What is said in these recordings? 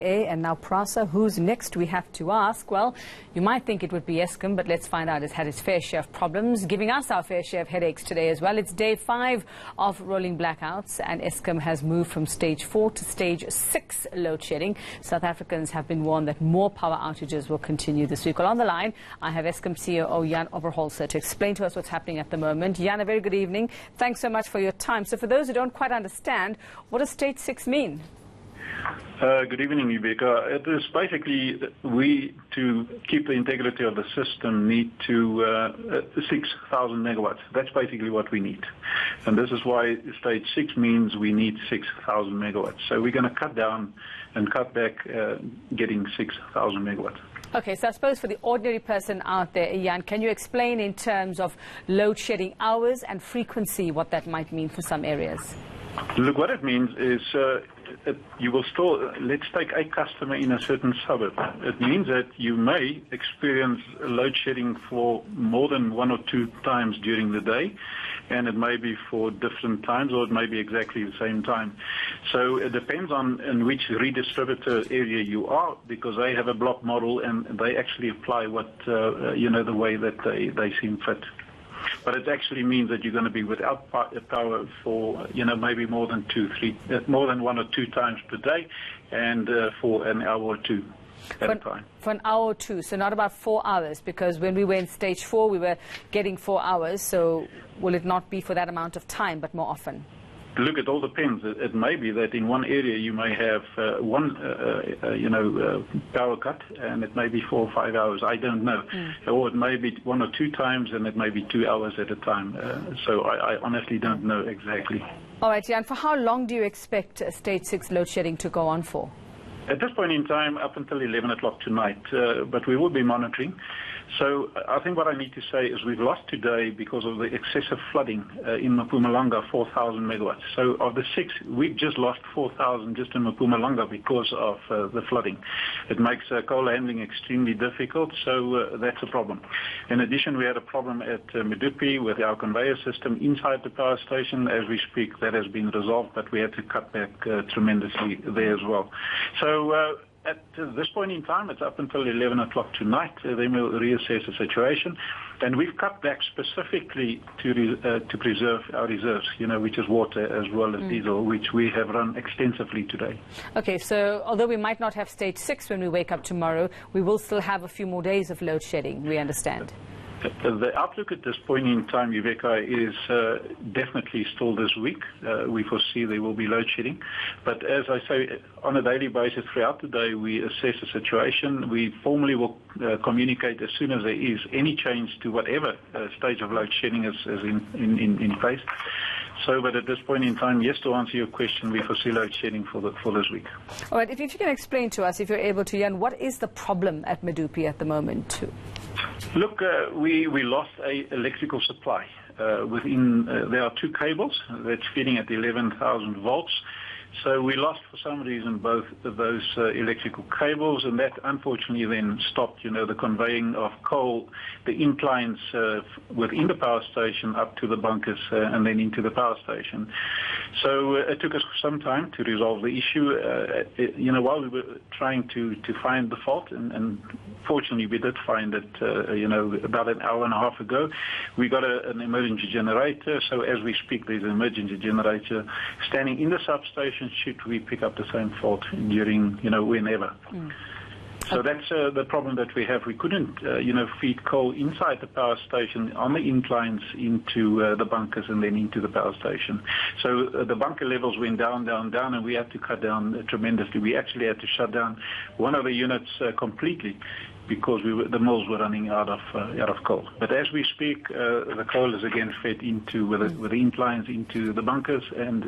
And now PRASA, who's next, we have to ask. Well, you might think it would be Eskom, but let's find out it's had its fair share of problems, giving us our fair share of headaches today as well. It's day 5 of rolling blackouts, and Eskom has moved from stage 4 to stage 6 load shedding. South Africans have been warned that more power outages will continue this week. Well, on the line, I have Eskom COO Oberholzer to explain to us what's happening at the moment. Jan, a very good evening. Thanks so much for your time. So for those who don't quite understand, what does stage 6 mean? Good evening, Rebecca. It is basically we, to keep the integrity of the system, need to 6,000 megawatts. That's basically what we need. And this is why stage 6 means we need 6,000 megawatts. So we're going to cut down and cut back getting 6,000 megawatts. Okay, so I suppose for the ordinary person out there, Jan, can you explain in terms of load shedding hours and frequency what that might mean for some areas? Look, what it means is you will store, let's take a customer in a certain suburb. It means that you may experience load shedding for more than 1 or 2 times during the day, and it may be for different times, or it may be exactly the same time. So it depends on in which redistributor area you are, because they have a block model and they actually apply what, the way that they seem fit. But it actually means that you're going to be without power for, maybe more than 1 or 2 times per day, and for an hour or 2 at a time. For an hour or 2, so not about 4 hours, because when we were in stage 4, we were getting 4 hours. So will it not be for that amount of time, but more often? Look, it all depends. It may be that in one area you may have one power cut, and it may be 4 or 5 hours. I don't know. Or it may be 1 or 2 times, and it may be 2 hours at a time. So I honestly don't know exactly. All right, Jan, for how long do you expect stage 6 load shedding to go on for? At this point in time, up until 11 o'clock tonight, but we will be monitoring. So I think what I need to say is we've lost today, because of the excessive flooding in Mpumalanga, 4,000 megawatts. So of the 6, we've just lost 4,000 just in Mpumalanga because of the flooding. It makes coal handling extremely difficult, so that's a problem. In addition, we had a problem at Medupi with our conveyor system inside the power station. As we speak, that has been resolved, but we had to cut back tremendously there as well. So at this point in time, it's up until 11 o'clock tonight. Then we'll reassess the situation. And we've cut back specifically to preserve our reserves, which is water as well as diesel, which we have run extensively today. Okay, so although we might not have stage 6 when we wake up tomorrow, we will still have a few more days of load shedding, we understand. The outlook at this point in time, Rebecca, is definitely still this week. We foresee there will be load shedding. But as I say, on a daily basis throughout the day, we assess the situation. We formally will communicate as soon as there is any change to whatever stage of load shedding is in place. So, but at this point in time, yes, to answer your question, we foresee load shedding for this week. All right, if you can explain to us, if you're able to, Jan, what is the problem at Medupi at the moment too? Look, we lost a electrical supply. There are 2 cables that's feeding at 11,000 volts. So we lost, for some reason, both of those electrical cables, and that unfortunately then stopped, the conveying of coal, the inclines within the power station up to the bunkers and then into the power station. So it took us some time to resolve the issue, while we were trying to find the fault, and fortunately we did find it, about an hour and a half ago. We got an emergency generator, so as we speak there's an emergency generator standing in the substation should we pick up the same fault during, whenever. So that's the problem that we have. We couldn't, feed coal inside the power station on the inclines into the bunkers and then into the power station. So the bunker levels went down, and we had to cut down tremendously. We actually had to shut down one of the units completely, because the mills were running out of coal. But as we speak, the coal is again fed into with the inclines into the bunkers, and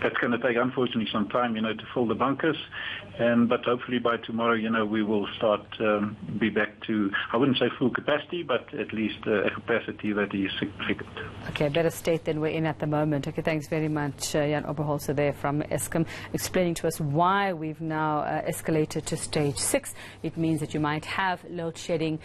that's going to take, unfortunately, some time, to fill the bunkers. But hopefully by tomorrow, we will start be back to, I wouldn't say full capacity, but at least a capacity that is significant. Okay, better state than we're in at the moment. Okay, thanks very much, Jan Oberholzer there from Eskom, explaining to us why we've now escalated to stage 6. It means that you might have load shedding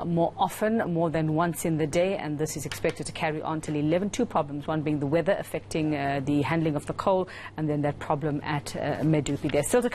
more often, more than once in the day, and this is expected to carry on till 11. 2 problems, one being the weather affecting the handling of the coal, and then that problem at Medupi. There's still to